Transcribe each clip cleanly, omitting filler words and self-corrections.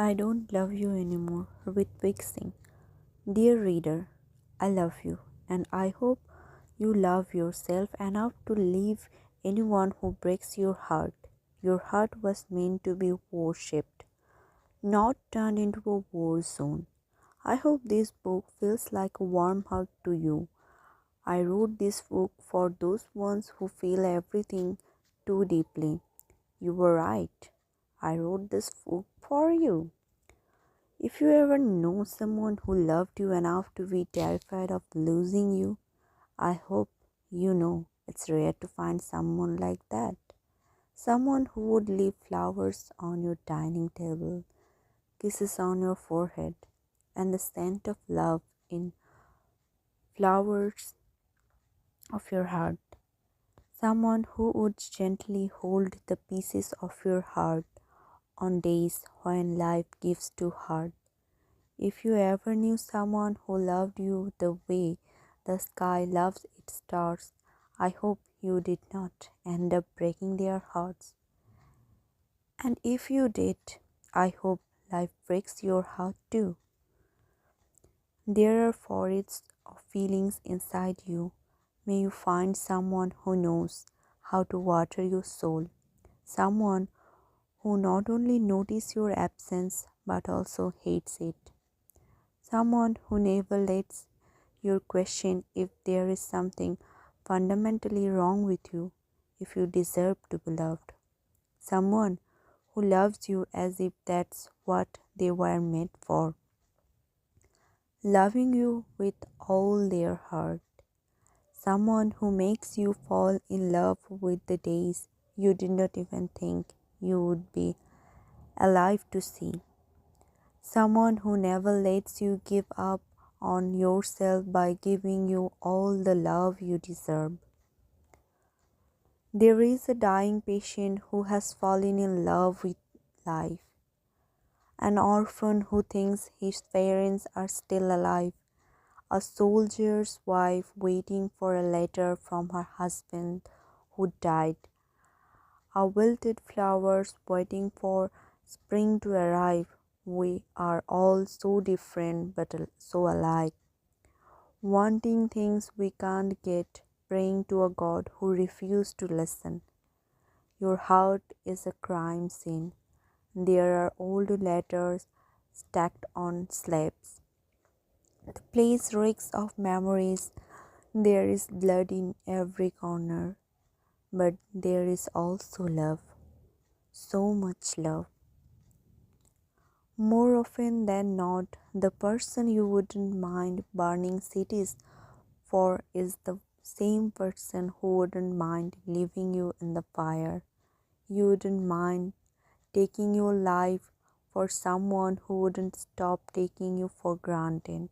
I don't love you anymore. Rithvik Singh. Dear reader, I love you and I hope you love yourself enough to leave anyone who breaks your heart. Your heart was meant to be worshipped, not turned into a war zone. I hope this book feels like a warm hug to you. I wrote this book for those ones who feel everything too deeply. You were right. I wrote this book for you. If you ever know someone who loved you enough to be terrified of losing you, I hope you know it's rare to find someone like that. Someone who would leave flowers on your dining table, kisses on your forehead, and the scent of love in flowers of your heart. Someone who would gently hold the pieces of your heart on days when life gives too hard. If you ever knew someone who loved you the way the sky loves its stars, I hope you did not end up breaking their hearts. And if you did, I hope life breaks your heart too. There are forests of feelings inside you. May you find someone who knows how to water your soul, someone who not only notices your absence but also hates it. Someone who never lets you question if there is something fundamentally wrong with you, if you deserve to be loved. Someone who loves you as if that's what they were made for, loving you with all their heart. Someone who makes you fall in love with the days you did not even think you would be alive to see. Someone who never lets you give up on yourself by giving you all the love you deserve. There is a dying patient who has fallen in love with life, an orphan who thinks his parents are still alive, a soldier's wife waiting for a letter from her husband who died, a wilted flowers waiting for spring to arrive. We are all so different but so alike, wanting things we can't get, praying to a God who refused to listen. Your heart is a crime scene. There are old letters stacked on slabs. The place reeks of memories. There is blood in every corner. But there is also love. So much love. More often than not, the person you wouldn't mind burning cities for is the same person who wouldn't mind leaving you in the fire. You wouldn't mind taking your life for someone who wouldn't stop taking you for granted.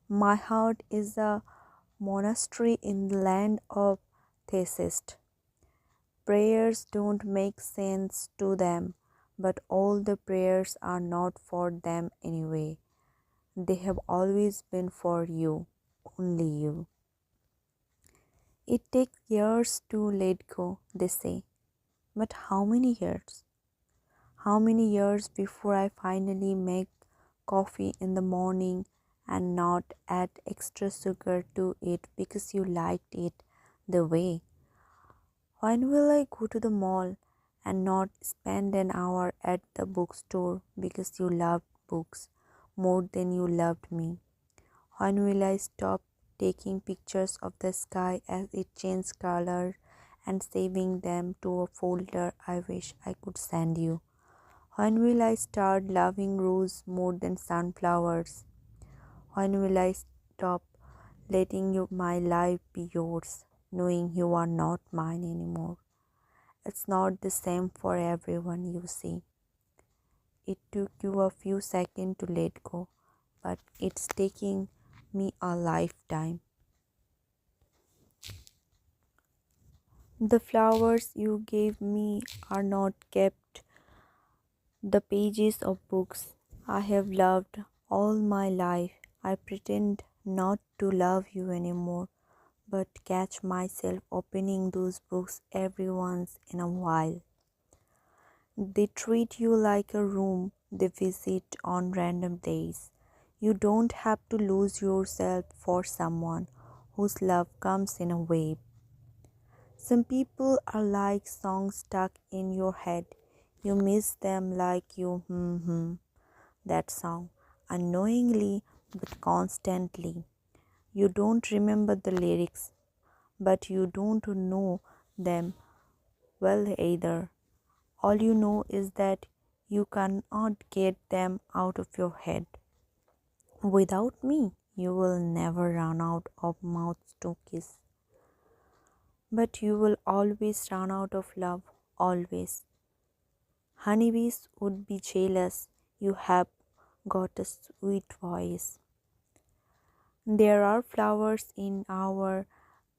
My heart is a monastery in the land of theists. Prayers don't make sense to them, but all the prayers are not for them anyway. They have always been for you, only you. It takes years to let go, they say. But how many years? How many years before I finally make coffee in the morning and not add extra sugar to it because you liked it the way? When will I go to the mall and not spend an hour at the bookstore because you loved books more than you loved me? When will I stop taking pictures of the sky as it changes color and saving them to a folder I wish I could send you? When will I start loving roses more than sunflowers? When will I stop letting my life be yours, knowing you are not mine anymore? It's not the same for everyone, you see. It took you a few seconds to let go, but it's taking me a lifetime. The flowers you gave me are not kept the pages of books I have loved all my life. I pretend not to love you anymore, but catch myself opening those books every once in a while. They treat you like a room they visit on random days. You don't have to lose yourself for someone whose love comes in a wave. Some people are like songs stuck in your head. You miss them like you that song unknowingly but constantly. You don't remember the lyrics, but you don't know them well either. All you know is that you cannot get them out of your head. Without me, you will never run out of mouths to kiss. But you will always run out of love, always. Honeybees would be jealous. You have got a sweet voice. There are flowers in our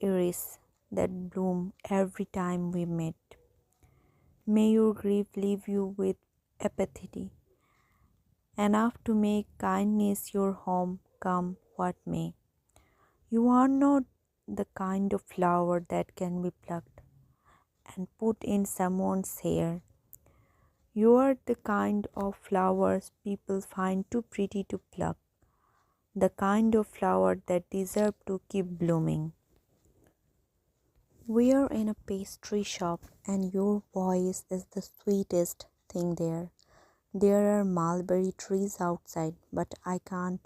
iris that bloom every time we meet. May your grief leave you with apathy, enough to make kindness your home come what may. You are not the kind of flower that can be plucked and put in someone's hair. You are the kind of flowers people find too pretty to pluck, the kind of flower that deserve to keep blooming. We are in a pastry shop and your voice is the sweetest thing there. There are mulberry trees outside, but I can't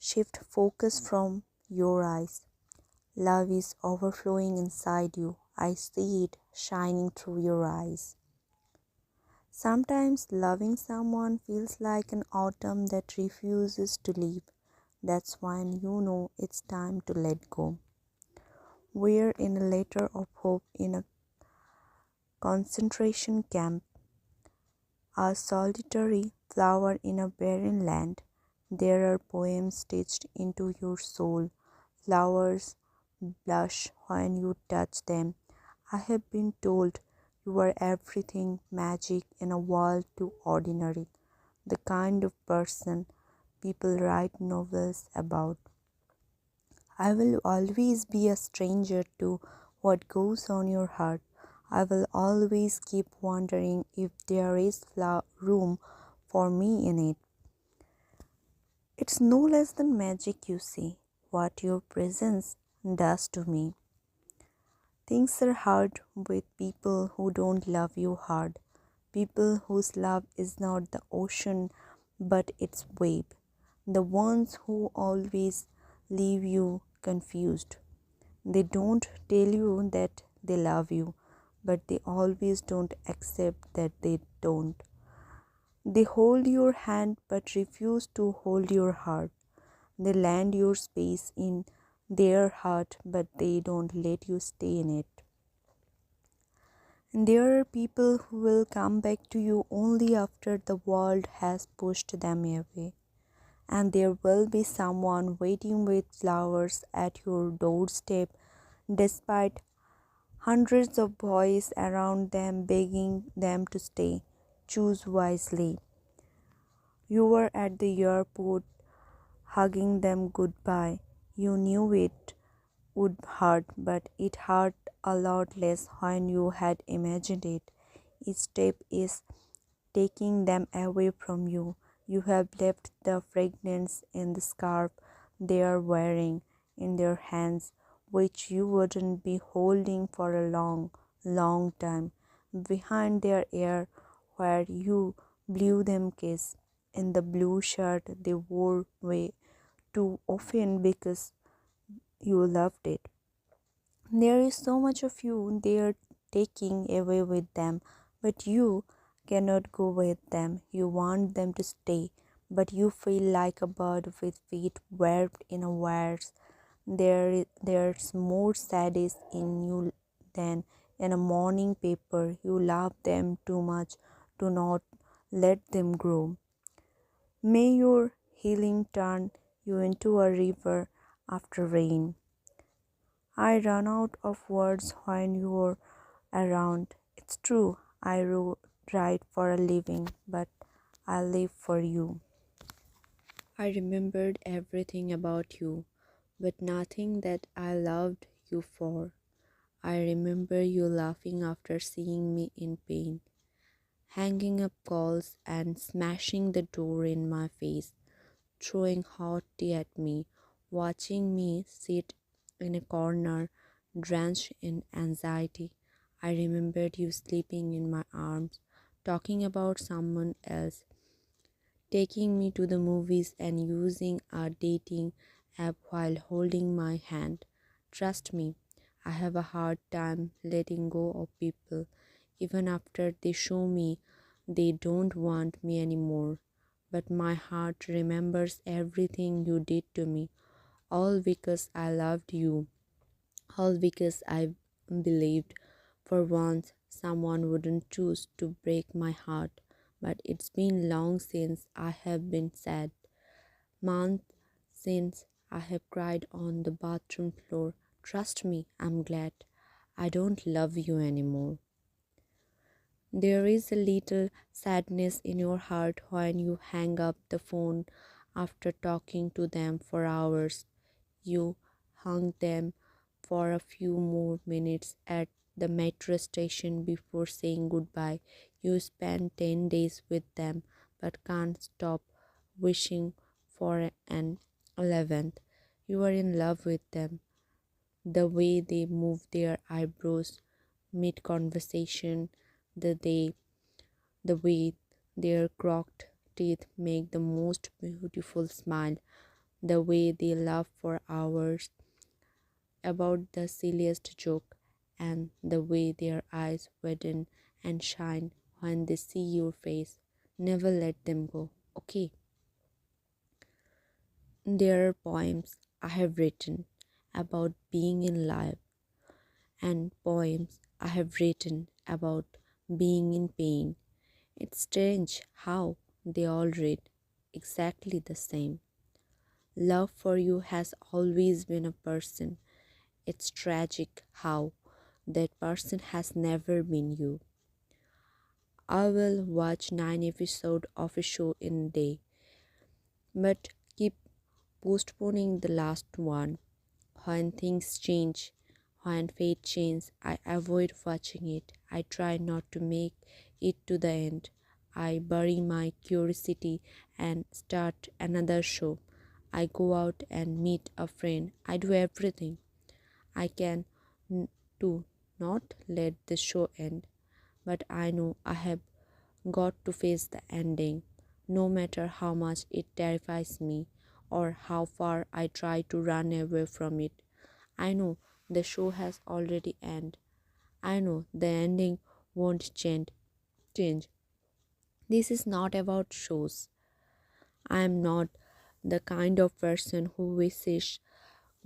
shift focus from your eyes. Love is overflowing inside you. I see it shining through your eyes. Sometimes loving someone feels like an autumn that refuses to leave. That's when you know it's time to let go. We're in a letter of hope in a concentration camp, a solitary flower in a barren land. There are poems stitched into your soul. Flowers blush when you touch them. I have been told you are everything magic in a world too ordinary, the kind of person people write novels about. I will always be a stranger to what goes on your heart. I will always keep wondering if there is room for me in it. It's no less than magic, you see, what your presence does to me. Things are hard with people who don't love you hard, people whose love is not the ocean but its wave, the ones who always leave you confused. They don't tell you that they love you, but they always don't accept that they don't. They hold your hand but refuse to hold your heart. They lend your space in their heart but they don't let you stay in it. And there are people who will come back to you only after the world has pushed them away. And there will be someone waiting with flowers at your doorstep despite hundreds of boys around them begging them to stay. Choose wisely. You were at the airport hugging them goodbye. You knew it would hurt, but it hurt a lot less when you had imagined it. Each step is taking them away from you. You have left the fragrance in the scarf they are wearing in their hands, which you wouldn't be holding for a long, long time, behind their ear where you blew them kiss, in the blue shirt they wore way too often because you loved it. There is so much of you they are taking away with them, but you cannot go with them. You want them to stay, but you feel like a bird with feet wrapped in a wires. There's more sadness in you than in a morning paper. You love them too much to not let them grow. May your healing turn you into a river after rain. I run out of words when you're around. It's true, write for a living, but I live for you. I remembered everything about you, but nothing that I loved you for. I remember you laughing after seeing me in pain, hanging up calls and smashing the door in my face, throwing hot tea at me, watching me sit in a corner, drenched in anxiety. I remembered you sleeping in my arms, talking about someone else, taking me to the movies and using a dating app while holding my hand. Trust me, I have a hard time letting go of people, even after they show me they don't want me anymore. But my heart remembers everything you did to me, all because I loved you, all because I believed for once someone wouldn't choose to break my heart. But it's been long since I have been sad, months since I have cried on the bathroom floor. Trust me, I'm glad I don't love you anymore. There is a little sadness in your heart when you hang up the phone after talking to them for hours. You hung them for a few more minutes at the metro station before saying goodbye. You spent 10 days with them but can't stop wishing for an 11th. You are in love with them. The way they move their eyebrows mid conversation, the day the way their crooked teeth make the most beautiful smile, the way they laugh for hours about the silliest joke, and the way their eyes widen and shine when they see your face. Never let them go, okay? There are poems I have written about being in love, and poems I have written about being in pain. It's strange how they all read exactly the same. Love for you has always been a person. It's tragic how that person has never been you. I will watch 9 episodes of a show in a day, but keep postponing the last one. When things change, when fate changes, I avoid watching it. I try not to make it to the end. I bury my curiosity and start another show. I go out and meet a friend. I do everything I can to not let the show end. But I know I have got to face the ending, no matter how much it terrifies me or how far I try to run away from it. I know the show has already ended. I know the ending won't change. This is not about shows. I am not the kind of person who wishes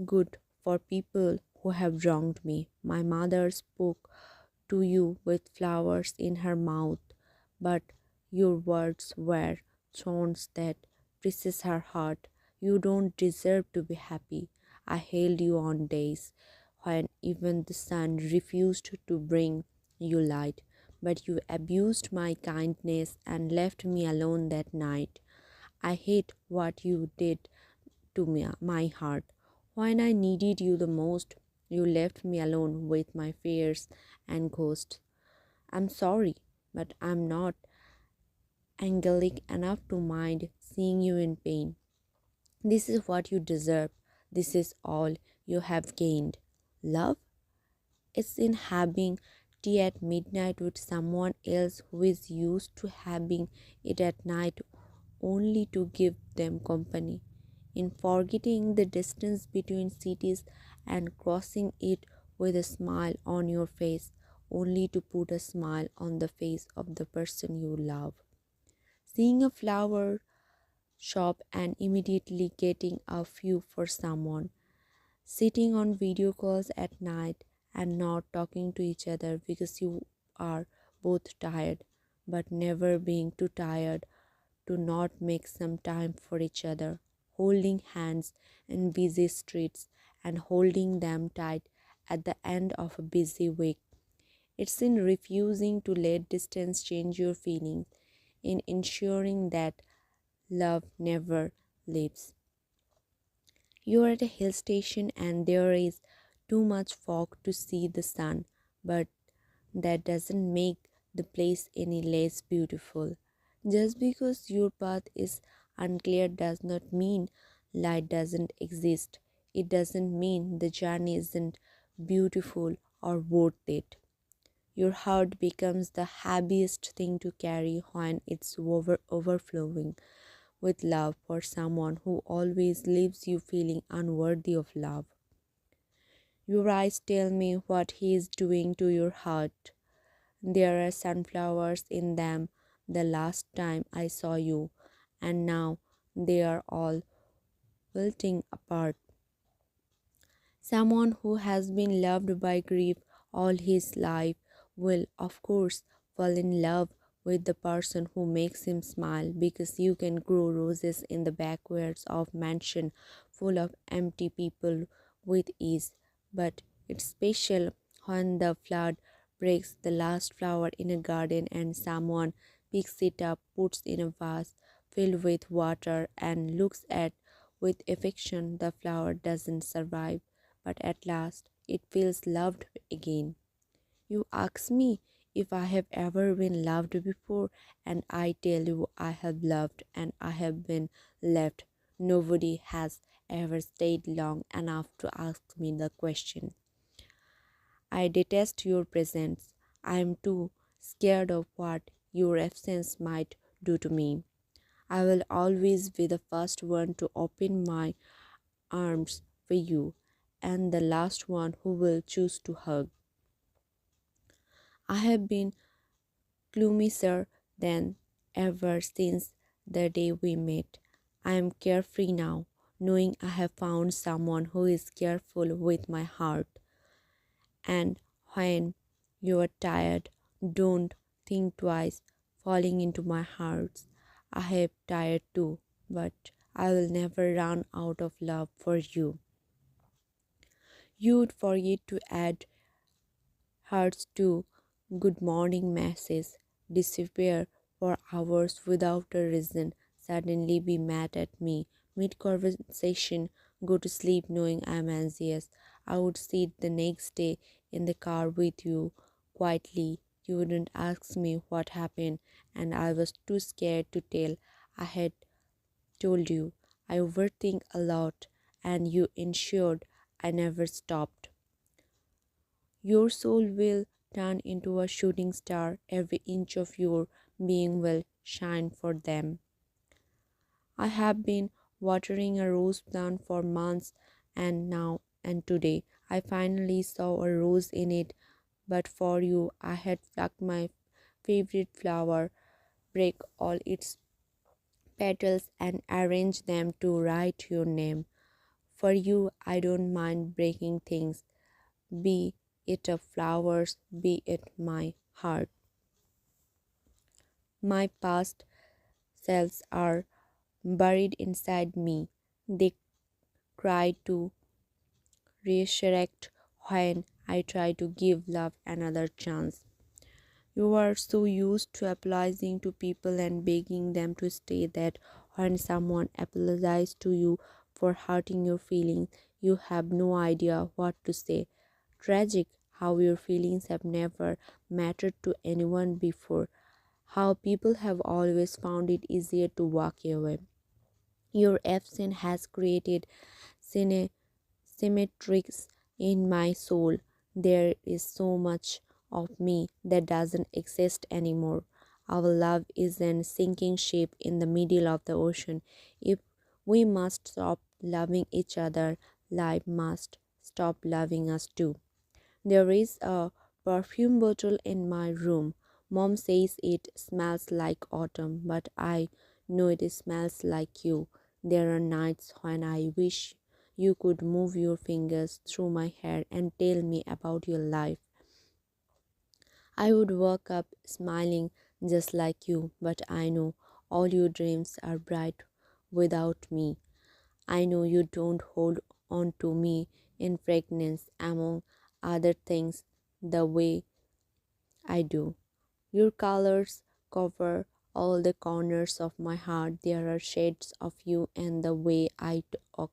good for people who have wronged me. My mother spoke to you with flowers in her mouth, but your words were thorns that pierces her heart. You don't deserve to be happy. I held you on days when even the sun refused to bring you light, but you abused my kindness and left me alone that night. I hate what you did to me, my heart. When I needed you the most, you left me alone with my fears and ghosts. I'm sorry, but I'm not angelic enough to mind seeing you in pain. This is what you deserve. This is all you have gained. Love? It's in having tea at midnight with someone else who is used to having it at night only to give them company. In forgetting the distance between cities and crossing it with a smile on your face, only to put a smile on the face of the person you love. Seeing a flower shop and immediately getting a few for someone, sitting on video calls at night and not talking to each other because you are both tired, but never being too tired to not make some time for each other, holding hands in busy streets and holding them tight at the end of a busy week. It's in refusing to let distance change your feelings, in ensuring that love never leaves. You are at a hill station and there is too much fog to see the sun, but that doesn't make the place any less beautiful. Just because your path is unclear does not mean light doesn't exist. It doesn't mean the journey isn't beautiful or worth it. Your heart becomes the happiest thing to carry when it's overflowing with love for someone who always leaves you feeling unworthy of love. Your eyes tell me what he is doing to your heart. There are sunflowers in them the last time I saw you, and now they are all wilting apart. Someone who has been loved by grief all his life will, of course, fall in love with the person who makes him smile, because you can grow roses in the backyards of mansion full of empty people with ease. But it's special when the flood breaks the last flower in a garden and someone picks it up, puts in a vase filled with water, and looks at with affection. The flower doesn't survive, but at last it feels loved again. You ask me if I have ever been loved before, and I tell you I have loved and I have been left. Nobody has ever stayed long enough to ask me the question. I detest your presence. I am too scared of what your absence might do to me. I will always be the first one to open my arms for you, and the last one who will choose to hug. I have been gloomier than ever since the day we met. I am carefree now, knowing I have found someone who is careful with my heart. And when you are tired, don't think twice falling into my arms. I have tired too, but I will never run out of love for you. You would forget to add hearts to good morning messages, disappear for hours without a reason, suddenly be mad at me, mid conversation, go to sleep knowing I'm anxious. I would sit the next day in the car with you quietly. You wouldn't ask me what happened, and I was too scared to tell. I had told you I overthink a lot, and you ensured I never stopped. Your soul will turn into a shooting star. Every inch of your being will shine for them. I have been watering a rose plant for months, and today I finally saw a rose in it. But for you, I had plucked my favorite flower, break all its petals, and arrange them to write your name. For you, I don't mind breaking things, be it of flowers, be it my heart. My past selves are buried inside me. They cry to resurrect when I try to give love another chance. You are so used to apologizing to people and begging them to stay that when someone apologizes to you for hurting your feelings, you have no idea what to say. Tragic how your feelings have never mattered to anyone before, how people have always found it easier to walk away. Your absence has created symmetries in my soul. There is so much of me that doesn't exist anymore. Our love is an sinking ship in the middle of the ocean. If we must stop loving each other, life must stop loving us too. There is a perfume bottle in my room. Mom says it smells like autumn, but I know it smells like you. There are nights when I wish you could move your fingers through my hair and tell me about your life. I would wake up smiling just like you, but I know all your dreams are bright without me. I know you don't hold on to me in fragrance among other things the way I do. Your colors cover all the corners of my heart. There are shades of you in the way I talk.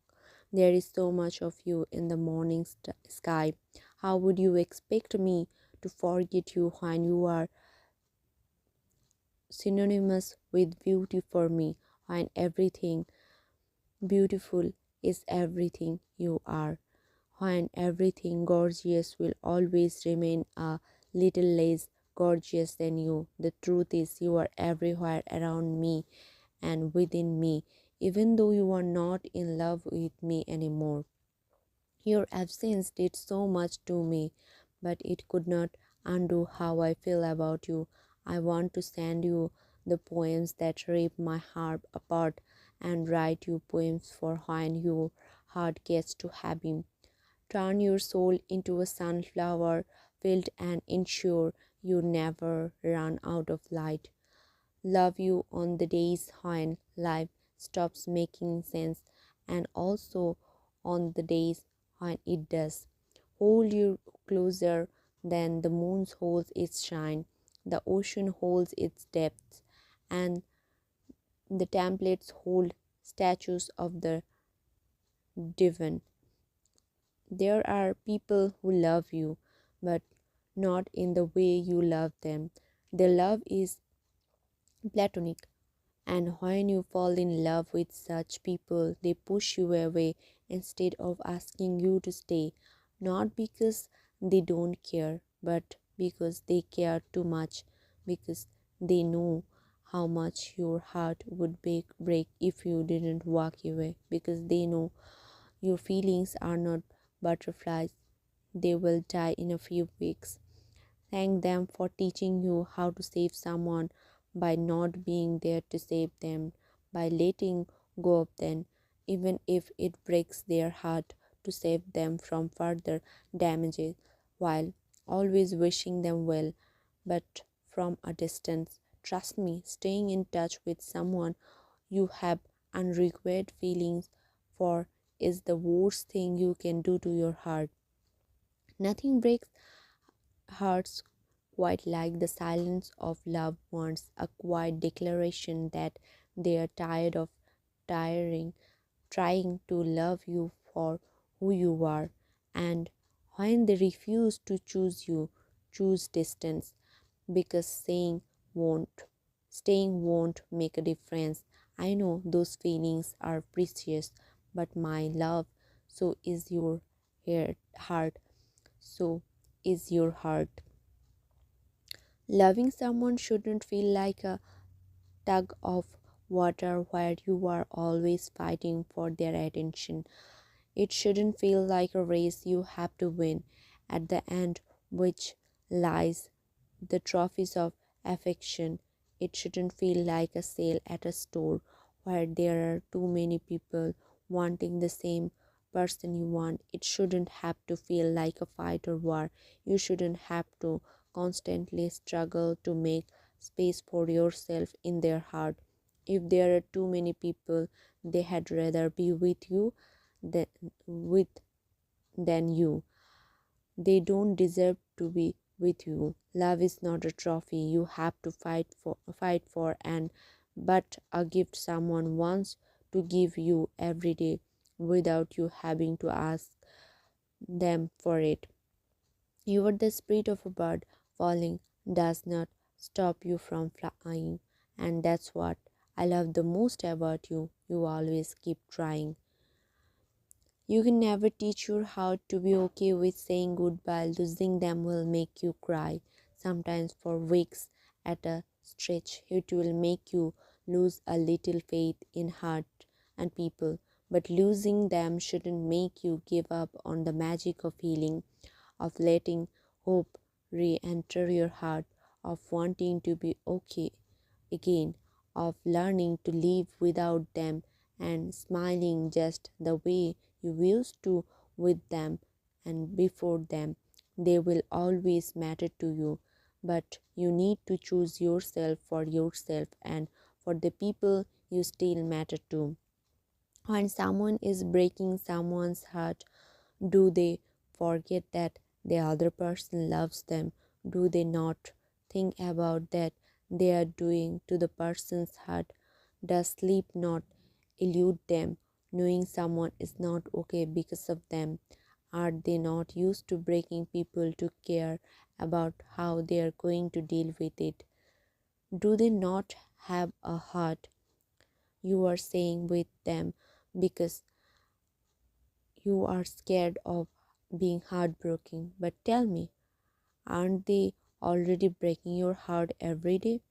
There is so much of you in the morning sky. How would you expect me to forget you when you are synonymous with beauty for me, and everything beautiful is everything you are, and everything gorgeous will always remain a little less gorgeous than you. The truth is, you are everywhere around me and within me, even though you are not in love with me anymore. Your absence did so much to me, but it could not undo how I feel about you. I want to send you the poems that rip my heart apart and write you poems for when your heart gets too heavy. Turn your soul into a sunflower field and ensure you never run out of light. Love you on the days when life stops making sense, and also on the days when it does. Hold you closer than the moon holds its shine, the ocean holds its depths, and the templates hold statues of the divine. There are people who love you, but not in the way you love them. Their love is platonic, and when you fall in love with such people, they push you away instead of asking you to stay, not because they don't care, but because they care too much, because they know how much your heart would break if you didn't walk away, because they know your feelings are not butterflies, they will die in a few weeks. Thank them for teaching you how to save someone by not being there to save them, by letting go of them, even if it breaks their heart, to save them from further damages, while always wishing them well, but from a distance. Trust me, staying in touch with someone you have unrequited feelings for is the worst thing you can do to your heart. Nothing breaks hearts quite like the silence of loved ones, a quiet declaration that they are tired of tiring, trying to love you for who you are, and when they refuse to choose you, choose distance, because staying won't make a difference. I know those feelings are precious, but my love, so is your heart, so is your heart. Loving someone shouldn't feel like a tug of water where you are always fighting for their attention. It shouldn't feel like a race you have to win, at the end, which lies the trophies of affection. It shouldn't feel like a sale at a store where there are too many people wanting the same person you want. It shouldn't have to feel like a fight or war. You shouldn't have to constantly struggle to make space for yourself in their heart. If there are too many people, they had rather be with you than with than you. They don't deserve to be with you. Love is not a trophy you have to fight for and but a gift someone wants to give you every day without you having to ask them for it. You are the spirit of a bird. Falling does not stop you from flying, and that's what I love the most about you. You always keep trying. You can never teach your heart to be okay with saying goodbye. Losing them will make you cry, sometimes for weeks at a stretch. It will make you lose a little faith in heart and people. But losing them shouldn't make you give up on the magic of healing, of letting hope re enter your heart, of wanting to be okay again, of learning to live without them and smiling just the way you used to with them and before them. They will always matter to you, but you need to choose yourself for yourself and for the people you still matter to. When someone is breaking someone's heart, do they forget that the other person loves them? Do they not think about that they are doing to the person's heart? Does sleep not elude them, knowing someone is not okay because of them? Are they not used to breaking people to care about how they are going to deal with it? Do they not have a heart? You are saying with them because you are scared of being heartbroken. But tell me, aren't they already breaking your heart every day?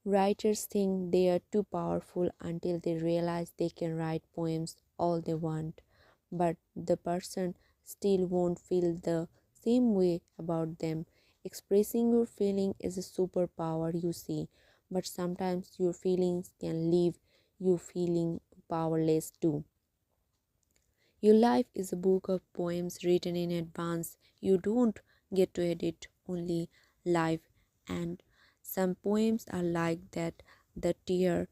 Writers think they are too powerful until they realize they can write poems all they want, but the person still won't feel the same way about them. Expressing your feeling is a superpower, you see, but sometimes your feelings can leave you feeling powerless too. Your life is a book of poems written in advance. You don't get to edit, only live. And some poems are like that, that tear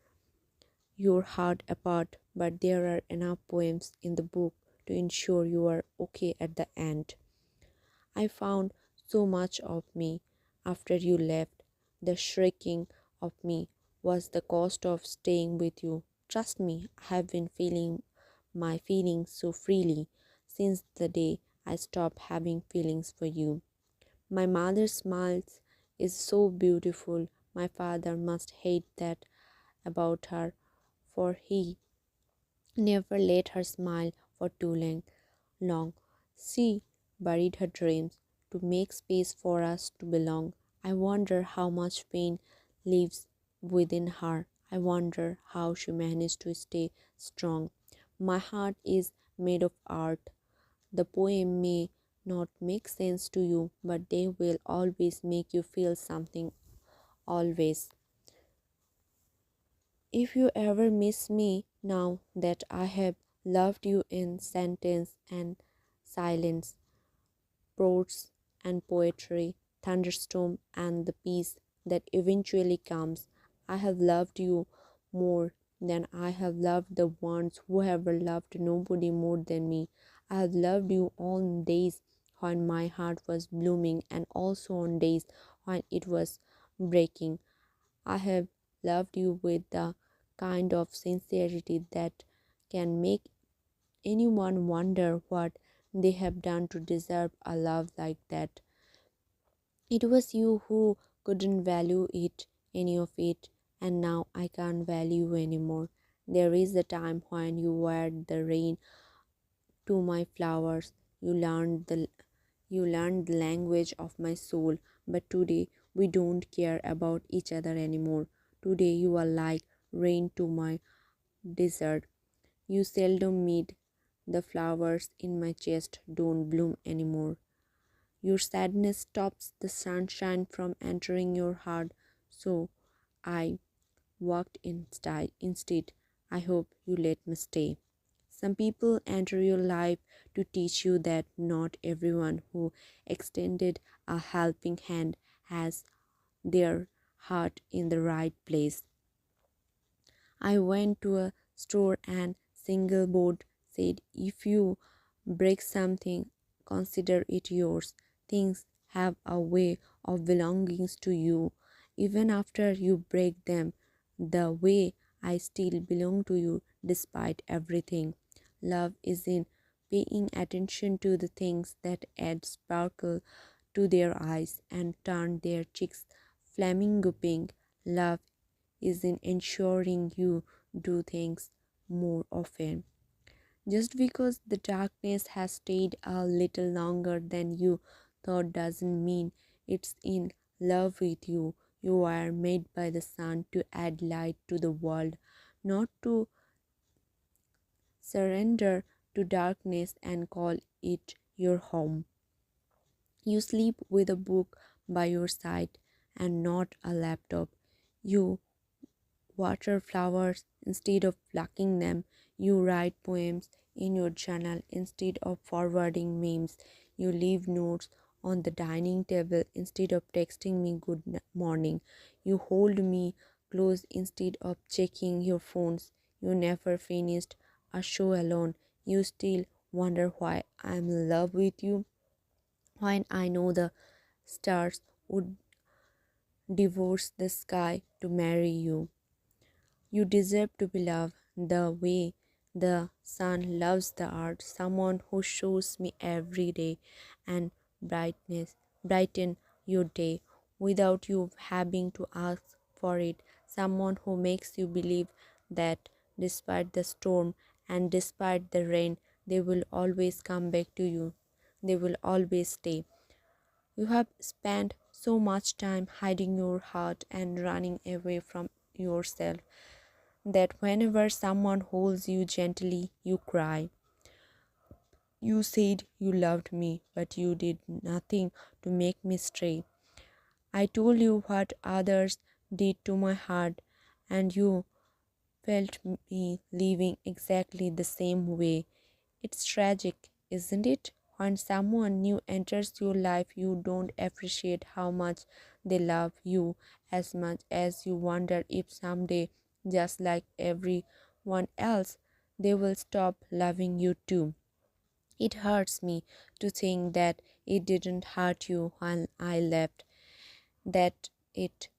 your heart apart, but there are enough poems in the book to ensure you are okay at the end. I found so much of me after you left. The shrinking of me was the cost of staying with you. Trust me, I have been feeling my feelings so freely since the day I stopped having feelings for you. My mother's smile is so beautiful. My father must hate that about her, for he never let her smile for too long. She buried her dreams to make space for us to belong. I wonder how much pain lives within her. I wonder how she managed to stay strong. My heart is made of art. The poem may not make sense to you, but they will always make you feel something, always. If you ever miss me now that I have loved you in sentence and silence, prose and poetry, thunderstorm and the peace that eventually comes, I have loved you more than I have loved the ones who ever loved nobody more than me. I have loved you on days when my heart was blooming and also on days when it was breaking. I have loved you with the kind of sincerity that can make anyone wonder what they have done to deserve a love like that. It was you who couldn't value it, any of it, and now I can't value you anymore. There is a time when you were the rain to my flowers. You learned the language of my soul, but today we don't care about each other anymore. Today you are like rain to my desert. You seldom meet the flowers in my chest don't bloom anymore. Your sadness stops the sunshine from entering your heart, so I walked inside. Instead, I hope you let me stay. Some people enter your life to teach you that not everyone who extended a helping hand has their heart in the right place. I went to a store and single board said, if you break something, consider it yours. Things have a way of belonging to you. Even after you break them, the way I still belong to you despite everything. Love is in paying attention to the things that add sparkle to their eyes and turn their cheeks flamingo pink. Love is in ensuring you do things more often. Just because the darkness has stayed a little longer than you thought doesn't mean it's in love with you. You are made by the sun to add light to the world, not to surrender to darkness and call it your home. You sleep with a book by your side and not a laptop. You water flowers instead of plucking them. You write poems in your journal instead of forwarding memes. You leave notes on the dining table instead of texting me good morning. You hold me close instead of checking your phones. You never finished a show alone. You still wonder why I'm in love with you when I know the stars would divorce the sky to marry you. You deserve to be loved the way the sun loves the earth, someone who shows me every day and brighten your day without you having to ask for it. Someone who makes you believe that despite the storm and despite the rain, they will always come back to you. They will always stay. You have spent so much time hiding your heart and running away from yourself that whenever someone holds you gently, you cry. You said you loved me, but you did nothing to make me stay. I told you what others did to my heart, and you felt me leaving exactly the same way. It's tragic, isn't it? When someone new enters your life, you don't appreciate how much they love you as much as you wonder if someday, just like everyone else, they will stop loving you too. It hurts me to think that it didn't hurt you when I left, that it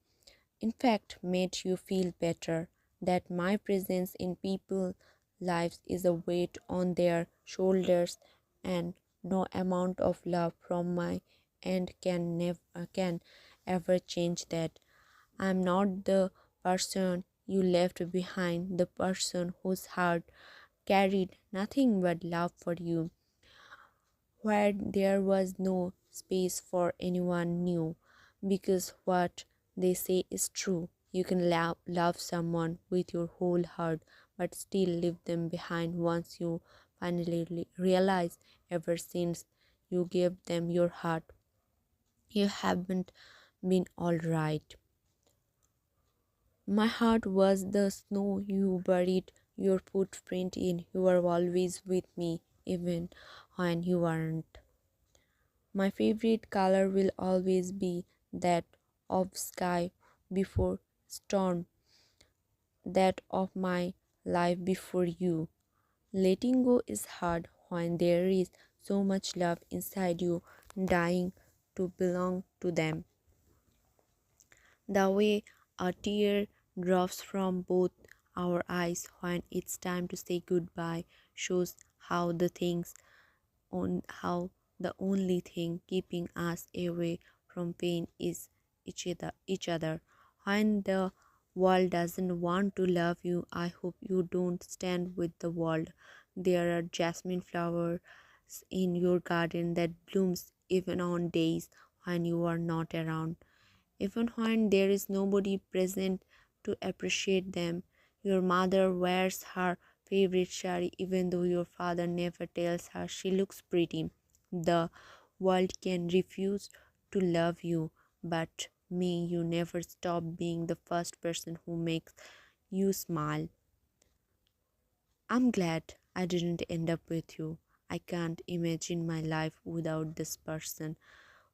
in fact made you feel better, that my presence in people's lives is a weight on their shoulders, and no amount of love from my end can ever change that. I'm not the person you left behind, the person whose heart carried nothing but love for you, where there was no space for anyone new, because what they say is true. You can love someone with your whole heart but still leave them behind once you finally realize ever since you gave them your heart, you haven't been alright. My heart was the snow you buried your footprint in. You were always with me, even when you weren't. My favorite color will always be that of sky before storm, that of my life before you. Letting go is hard when there is so much love inside you, dying to belong to them. The way a tear drops from both our eyes when it's time to say goodbye shows how the only thing keeping us away from pain is each other. When the world doesn't want to love you, I hope you don't stand with the world. There are jasmine flowers in your garden that blooms even on days when you are not around, even when there is nobody present to appreciate them. Your mother wears her favorite sari even though your father never tells her she looks pretty. The world can refuse to love you, but me, you never stop being the first person who makes you smile. I'm glad I didn't end up with you. I can't imagine my life without this person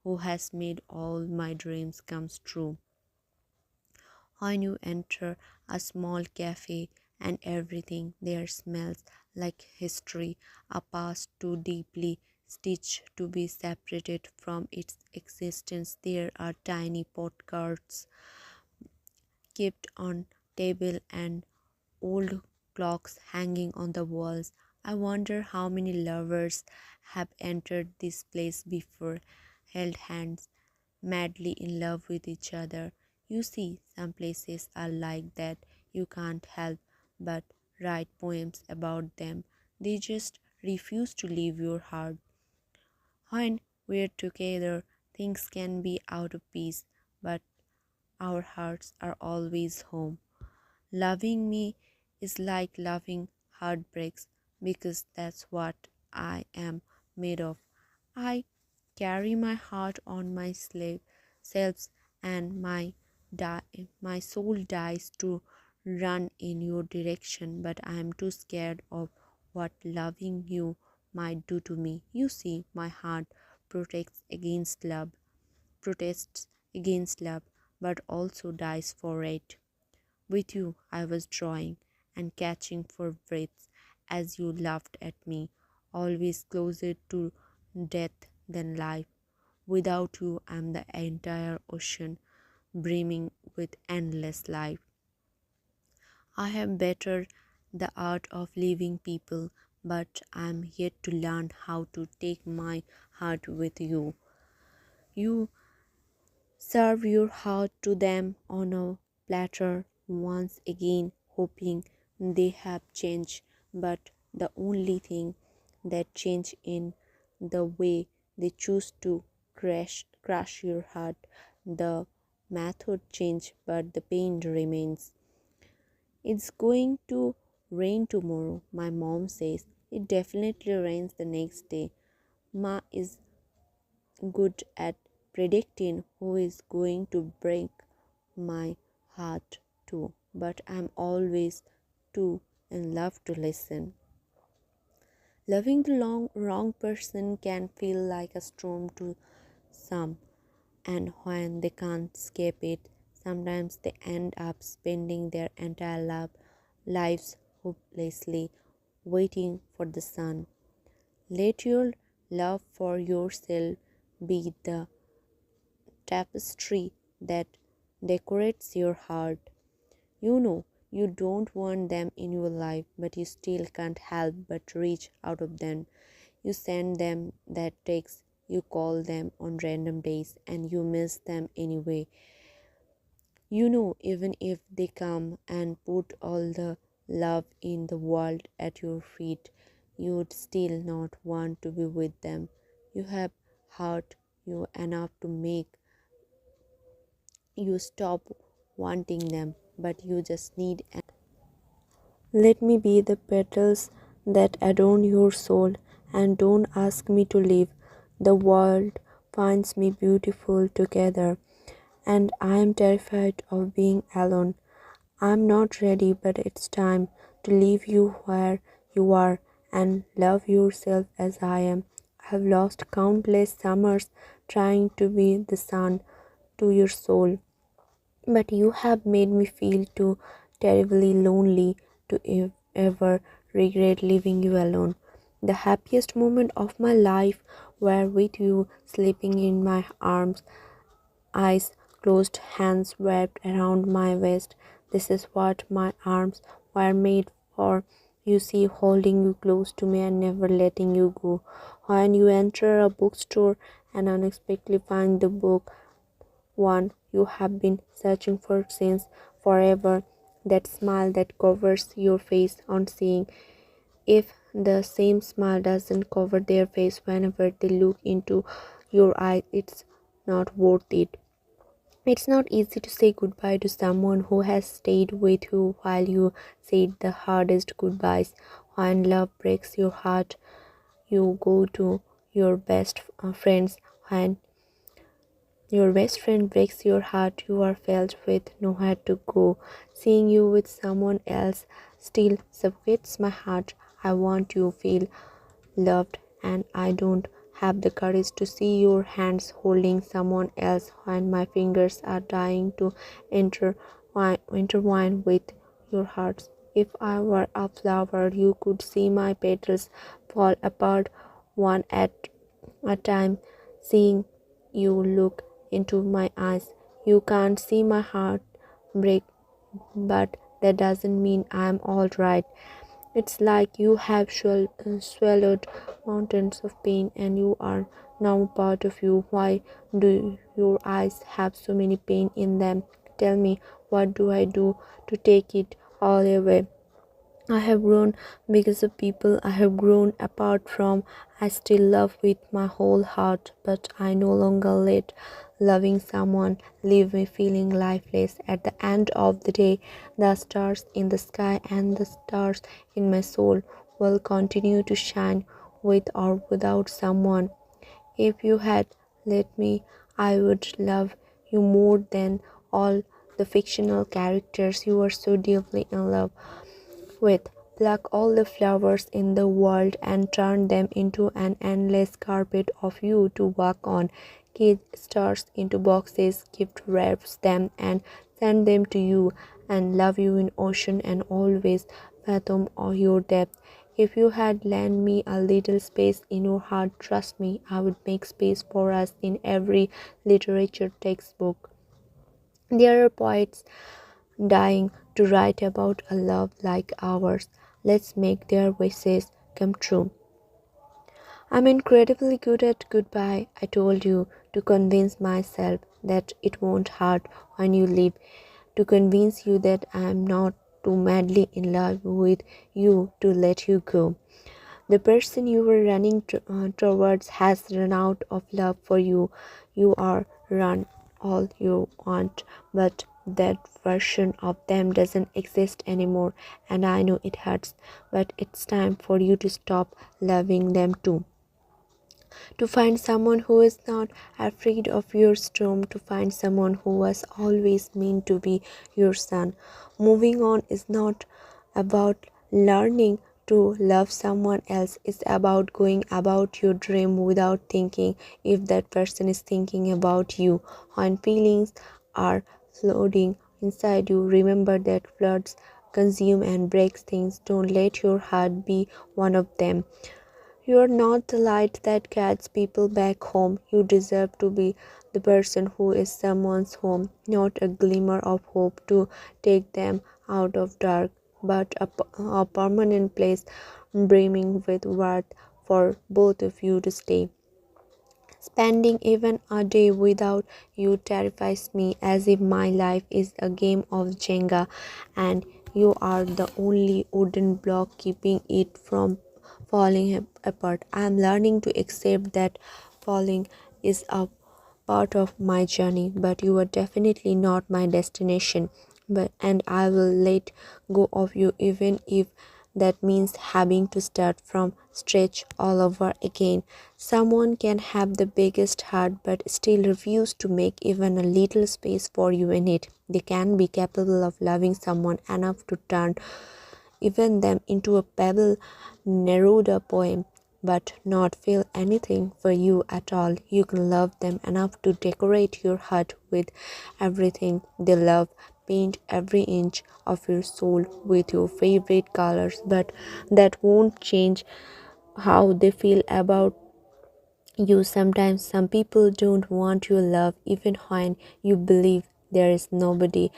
who has made all my dreams come true. When you enter a small cafe and everything there smells like history, a past too deeply stitched to be separated from its existence, there are tiny postcards kept on table and old clocks hanging on the walls. I wonder how many lovers have entered this place before, held hands, madly in love with each other. You see, some places are like that. You can't help but write poems about them. They just refuse to leave your heart. When we're together, things can be out of peace, but our hearts are always home. Loving me is like loving heartbreaks because that's what I am made of. I carry my heart on my selves, and my soul dies to run in your direction, but I am too scared of what loving you might do to me. You see, my heart protects against love, protests against love, but also dies for it. With you, I was drawing and catching for breaths as you laughed at me, always closer to death than life. Without you, I'm the entire ocean, brimming with endless life. I have bettered the art of leaving people, but I'm yet to learn how to take my heart with you. You Serve your heart to them on a platter once again, hoping they have changed. But the only thing that changed in the way they choose to crush your heart. The method changed, but the pain remains. It's going to rain tomorrow, my mom says. It definitely rains the next day. Ma is good at predicting who is going to break my heart too, but I'm always too in love to listen. Loving the wrong person can feel like a storm to some, and when they can't escape it, sometimes they end up spending their entire lives hopelessly waiting for the sun. Let your love for yourself be the tapestry that decorates your heart. You know you don't want them in your life, but you still can't help but reach out of them. You send them that text, you call them on random days, and you miss them anyway. You know, even if they come and put all the love in the world at your feet, you'd still not want to be with them. You have hurt you enough to make you stop wanting them, but you just need. Let me be the petals that adorn your soul, and don't ask me to leave. The world finds me beautiful together, and I am terrified of being alone. I am not ready, but it's time to leave you where you are and love yourself as I am. I have lost countless summers trying to be the sun to your soul, but you have made me feel too terribly lonely to ever regret leaving you alone. The happiest moment of my life were with you, sleeping in my arms, eyes closed, hands wrapped around my waist. This is what my arms were made for. You see, holding you close to me and never letting you go. When you enter a bookstore and unexpectedly find the book, one you have been searching for since forever, that smile that covers your face on seeing. If the same smile doesn't cover their face whenever they look into your eyes, it's not worth it. It's not easy to say goodbye to someone who has stayed with you while you said the hardest goodbyes. When love breaks your heart, you go to your best friends. When your best friend breaks your heart, you are felt with nowhere to go. Seeing you with someone else still suffocates my heart. I want to feel loved, and I don't have the courage to see your hands holding someone else when my fingers are dying to intertwine with your hearts. If I were a flower, you could see my petals fall apart one at a time. Seeing you look into my eyes, you can't see my heart break, but that doesn't mean I'm all right. It's like you have swallowed mountains of pain and you are now part of you. Why do your eyes have so many pain in them? Tell me, what do I do to take it all away? I have grown because of people I have grown apart from. I still love with my whole heart, but I no longer let loving someone leave me feeling lifeless. At the end of the day, the stars in the sky and the stars in my soul will continue to shine with or without someone. If you had let me, I would love you more than all the fictional characters you are so deeply in love with. Pluck all the flowers in the world and turn them into an endless carpet of you to walk on. Kid stars into boxes, gift wraps them and send them to you, and love you in ocean and always fathom all your depth. If you had lent me a little space in your heart, trust me, I would make space for us in every literature textbook. There are poets dying to write about a love like ours. Let's make their wishes come true. I'm incredibly good at goodbye, I told you, to convince myself. that it won't hurt when you leave, to convince you that I am not too madly in love with you to let you go. The person you were running towards has run out of love for you. You are run all you want, but that version of them doesn't exist anymore. And I know it hurts, but it's time for you to stop loving them too, to find someone who is not afraid of your storm, to find someone who was always meant to be your son. Moving on is not about learning to love someone else, it's about going about your dream without thinking if that person is thinking about you. When feelings are flooding inside you, remember that floods consume and breaks things. Don't let your heart be one of them. You're not the light that guides people back home. You deserve to be the person who is someone's home, not a glimmer of hope to take them out of dark, but a permanent place brimming with worth for both of you to stay. Spending even a day without you terrifies me, as if my life is a game of Jenga and you are the only wooden block keeping it from falling apart. I am learning to accept that falling is a part of my journey, but you are definitely not my destination. And I will let go of you even if that means having to start from scratch all over again. Someone can have the biggest heart but still refuse to make even a little space for you in it. They can be capable of loving someone enough to turn even them into a pebble Neruda poem, but not feel anything for you at all. You can love them enough to decorate your heart with everything they love, paint every inch of your soul with your favorite colors, but that won't change how they feel about you. Sometimes some people don't want your love even when you believe there is nobody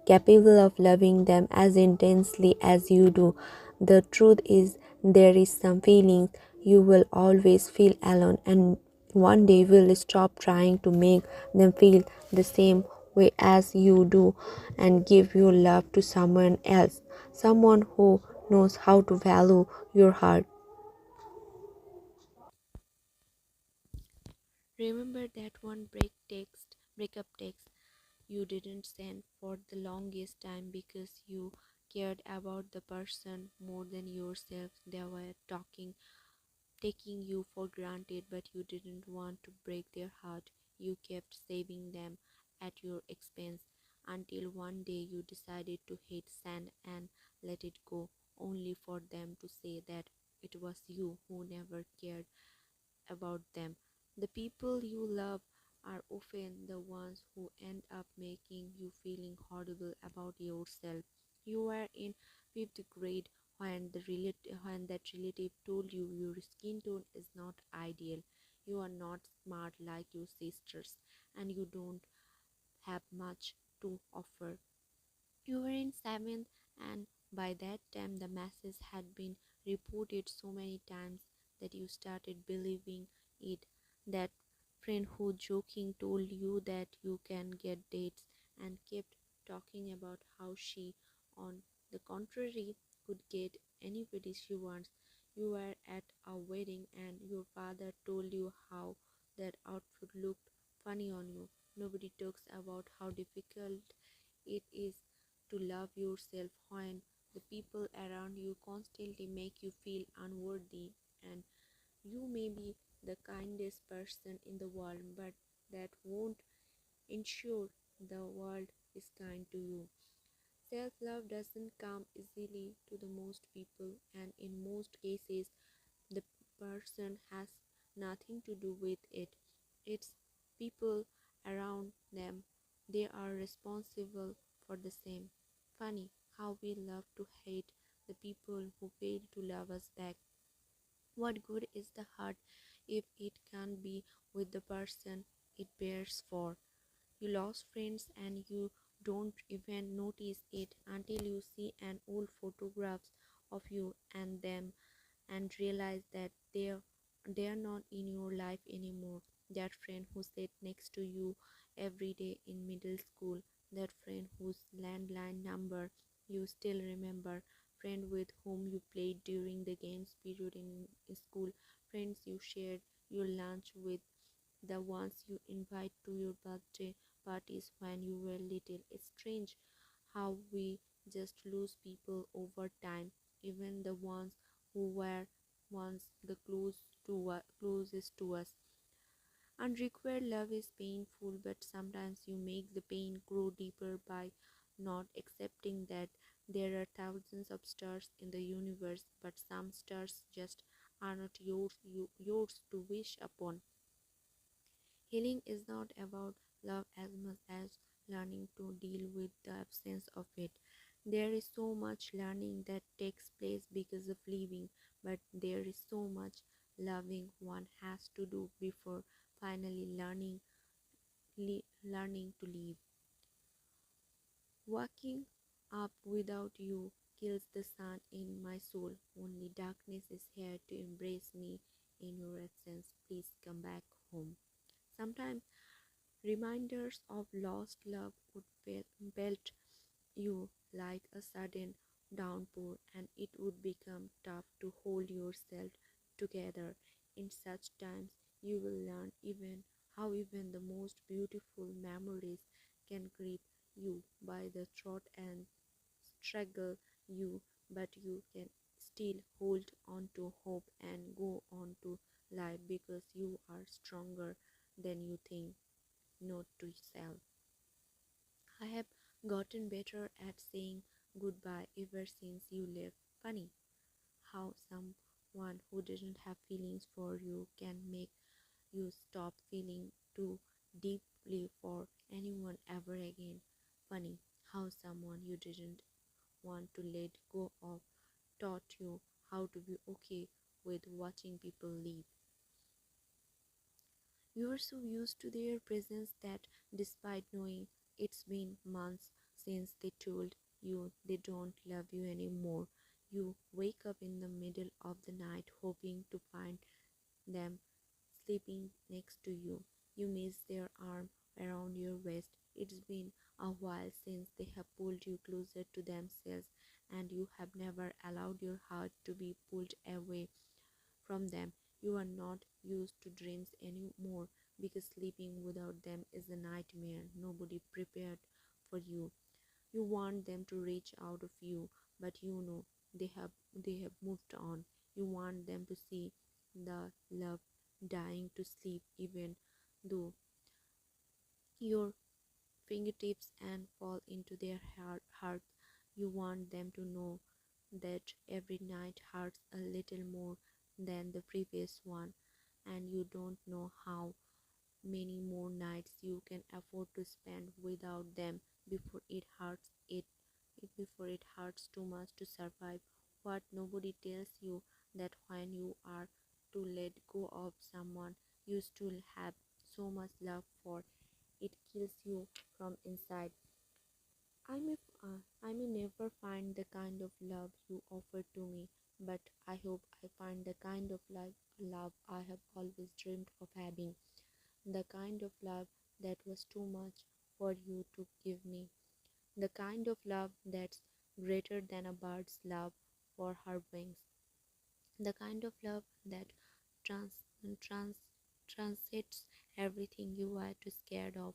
capable of loving them as intensely as you do. The truth is, there is some feelings you will always feel alone, and one day will stop trying to make them feel the same way as you do and give your love to someone else, someone who knows how to value your heart. Remember that one breakup text you didn't send for the longest time because you cared about the person more than yourself. They were taking you for granted, but you didn't want to break their heart. You kept saving them at your expense until one day you decided to hit send and let it go, only for them to say that it was you who never cared about them. The people you love are often the ones who end up making you feeling horrible about yourself. You were in fifth grade when that relative told you your skin tone is not ideal. You are not smart like your sisters, and you don't have much to offer. You were in seventh, and by that time the message had been reported so many times that you started believing it. That friend who joking told you that you can get dates and kept talking about how she, on the contrary, could get anybody she wants. You were at a wedding and your father told you how that outfit looked funny on you. Nobody talks about how difficult it is to love yourself when the people around you constantly make you feel unworthy, and you may be the kindest person in the world, but that won't ensure the world is kind to you. Self love doesn't come easily to the most people, and in most cases the person has nothing to do with it. It's people around them. They are responsible for the same. Funny how we love to hate the people who fail to love us back. What good is the heart if it can't be with the person it bears for? You lost friends and you don't even notice it until you see an old photographs of you and them and realize that they're not in your life anymore. That friend who sat next to you every day in middle school, that friend whose landline number you still remember, friend with whom you played during the games period in school, friends you shared your lunch with, the ones you invite to your birthday parties when you were little. It's strange how we just lose people over time, even the ones who were once the closest to us. Unrequited love is painful, but sometimes you make the pain grow deeper by not accepting that there are thousands of stars in the universe, but some stars just are not yours to wish upon. Healing is not about love as much as learning to deal with the absence of it. There is so much learning that takes place because of leaving, but there is so much loving one has to do before finally learning to leave. Waking up without you kills the sun in my soul. Only darkness is here to embrace me in your absence. Please come back home. Sometimes reminders of lost love would belt you like a sudden downpour, and it would become tough to hold yourself together. In such times, you will learn even the most beautiful memories can grip you by the throat and struggle you, but you can still hold on to hope and go on to life because you are stronger than you think. Note to self. I have gotten better at saying goodbye ever since you left. Funny how someone who didn't have feelings for you can make you stop feeling too deeply for anyone ever again. Funny how someone you didn't want to let go of taught you how to be okay with watching people leave. You are so used to their presence that despite knowing it's been months since they told you they don't love you anymore, you wake up in the middle of the night hoping to find them sleeping next to you. You miss their arm around your waist. It's been a while since they have pulled you closer to themselves, and you have never allowed your heart to be pulled away from them. You are not used to dreams anymore because sleeping without them is a nightmare. Nobody prepared for you. You want them to reach out of you, but you know they have moved on. You want them to see the love dying to sleep even though your fingertips and fall into their heart. You want them to know that every night hurts a little more than the previous one, and you don't know how many more nights you can afford to spend without them before it hurts too much to survive. What nobody tells you that when you are to let go of someone you still have so much love for, it kills you from inside. I may never find the kind of love you offer to me, but I hope I find the kind of love I have always dreamed of having, the kind of love that was too much for you to give me, the kind of love that's greater than a bird's love for her wings, the kind of love that trans, trans, transcends everything you are too scared of,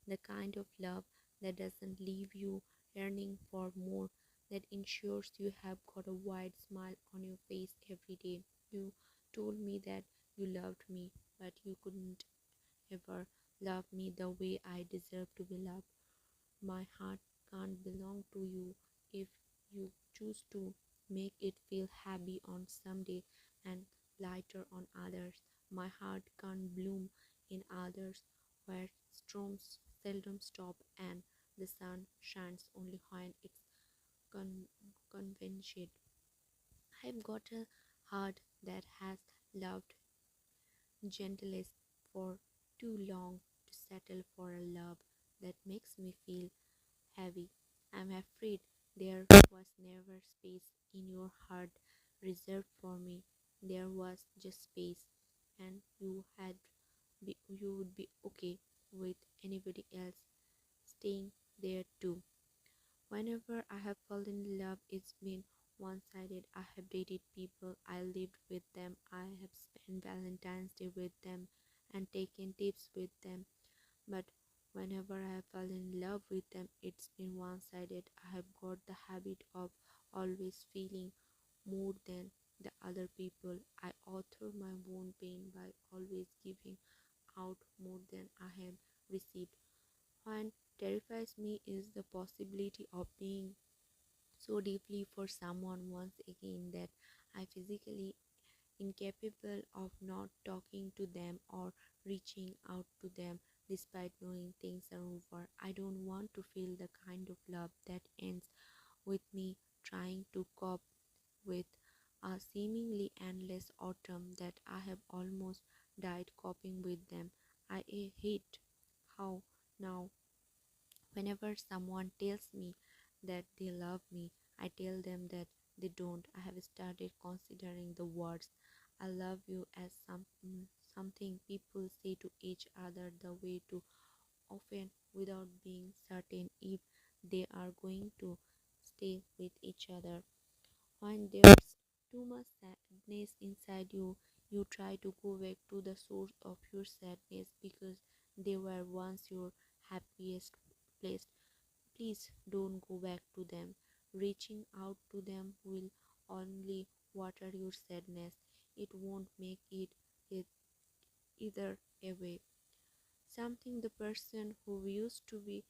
the kind of love that doesn't leave you yearning for more, that ensures you have got a wide smile on your face every day. You told me that you loved me, but you couldn't ever love me the way I deserve to be loved. My heart can't belong to you if you choose to make it feel happy on some day and lighter on others. My heart can't bloom in others where storms seldom stop and the sun shines only when it's con- convenient. I've got a heart that has loved gentleness for too long to settle for a love that makes me feel heavy. I'm afraid there was never space in your heart reserved for me. There was just space, and you would be okay. with anybody else staying there too. Whenever I have fallen in love, it's been one sided. I have dated people, I lived with them, I have spent Valentine's Day with them, and taken tips with them. But whenever I have fallen in love with them, it's been one sided. I have got the habit of always feeling more than the other people. I author my own pain by always giving out more than I have received. What terrifies me is the possibility of being so deeply for someone once again that I physically incapable of not talking to them or reaching out to them despite knowing things are over. I don't want to feel the kind of love that ends with me trying to cope with a seemingly endless autumn that I have almost died coping with them. I hate how now whenever someone tells me that they love me, I tell them that they don't. I have started considering the words I love you as something people say to each other the way too often without being certain if they are going to stay with each other. When there's too much sadness inside you, you try to go back to the source of your sadness because they were once your happiest place. Please don't go back to them. Reaching out to them will only water your sadness. It won't make it either away. Something the person who used to be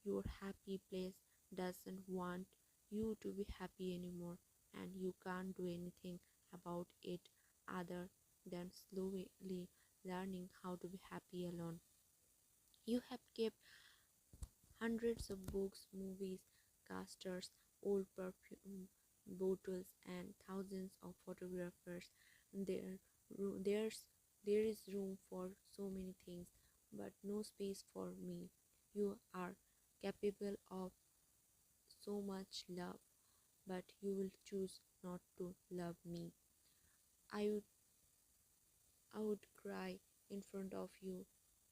your happy place doesn't want you to be happy anymore, and you can't do anything about it other than slowly learning how to be happy alone. You have kept hundreds of books, movies, casters, old perfume bottles, and thousands of photographers. There, there's there is room for so many things, but no space for me. You are capable of so much love, but you will choose not to love me. I would I would cry in front of you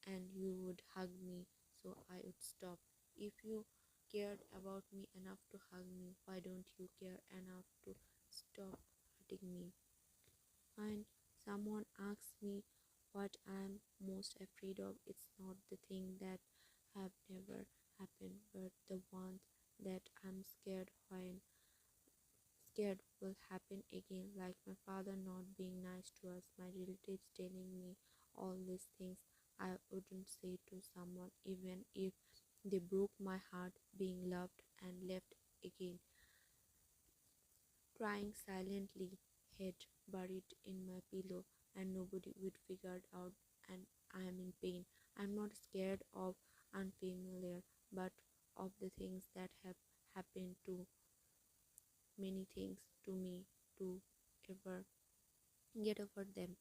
and you would hug me, so I would stop. If you cared about me enough to hug me, why don't you care enough to stop hurting me? When someone asks me what I'm most afraid of, it's not the thing that have never happened, but the ones that I'm scared will happen again, like my father not being nice to us, my relatives telling me all these things I wouldn't say to someone, even if they broke my heart, being loved and left again, crying silently, head buried in my pillow, and nobody would figure it out, and I am in pain. I'm not scared of unfamiliar, but of the things that have happened to many things to me to ever get over them.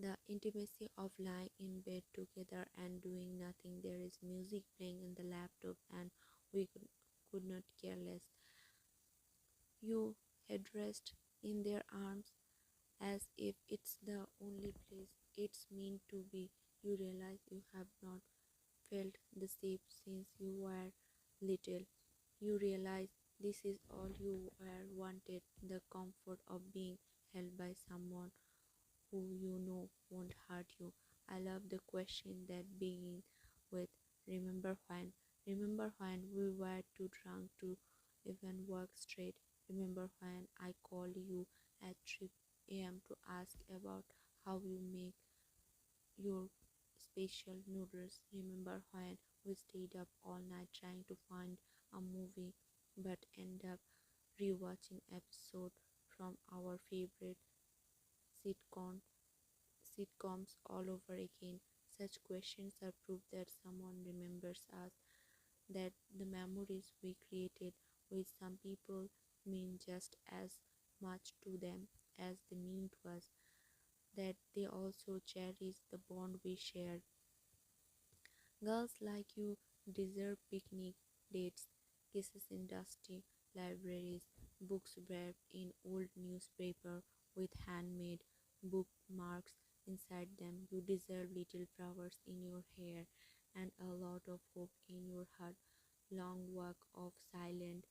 The intimacy of lying in bed together and doing nothing. There is music playing in the laptop, and we could not care less. You headrest in their arms as if it's the only place it's meant to be. You realize you have not felt the same since you were little. You realize this is all you were wanted, the comfort of being held by someone who you know won't hurt you. I love the question that begins with remember when. Remember when we were too drunk to even walk straight. Remember when I called you at 3 a.m. to ask about how you make your special noodles. Remember when we stayed up all night trying to find a movie but end up rewatching episode from our favorite sitcom sitcoms all over again. Such questions are proof that someone remembers us, that the memories we created with some people mean just as much to them as they mean to us, that they also cherish the bond we shared. Girls like you deserve picnic dates, kisses in dusty libraries, books wrapped in old newspaper with handmade bookmarks inside them. You deserve little flowers in your hair, and a lot of hope in your heart. Long walk of silent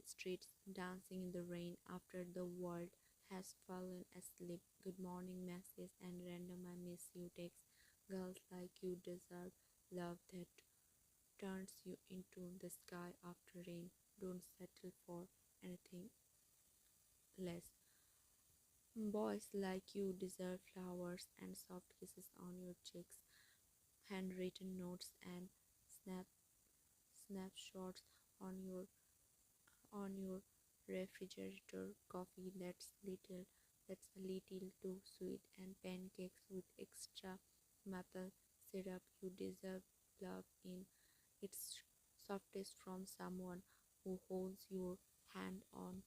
streets, dancing in the rain after the world has fallen asleep. Good morning messages and random I miss you texts. Girls like you deserve love that turns you into the sky after rain. Don't settle for anything less. Boys like you deserve flowers and soft kisses on your cheeks, handwritten notes and snap snapshots on your refrigerator, coffee that's a little too sweet, and pancakes with extra maple syrup. You deserve love in its softest from someone who holds your hand on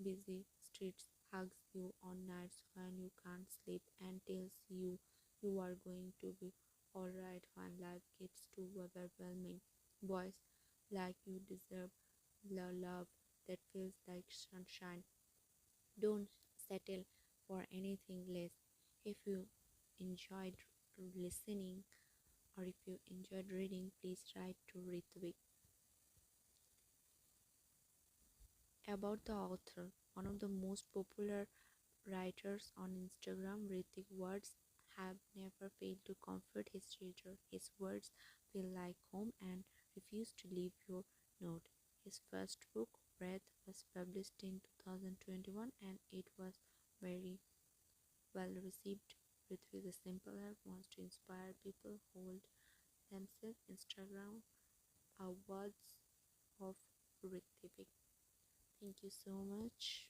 busy streets, hugs you on nights when you can't sleep, and tells you you are going to be alright when life gets too overwhelming. Boys like you deserve the love that feels like sunshine. Don't settle for anything less. If you enjoyed listening or if you enjoyed reading, please write to Rithvik. About the author, one of the most popular writers on Instagram, Rithvik words have never failed to comfort his reader. His words feel like home and refuse to leave your note. His first book, Breath, was published in 2021 and it was very well received. Rithvik, the simple help, wants to inspire people, hold themselves. Instagram are words of Rithvik. Thank you so much.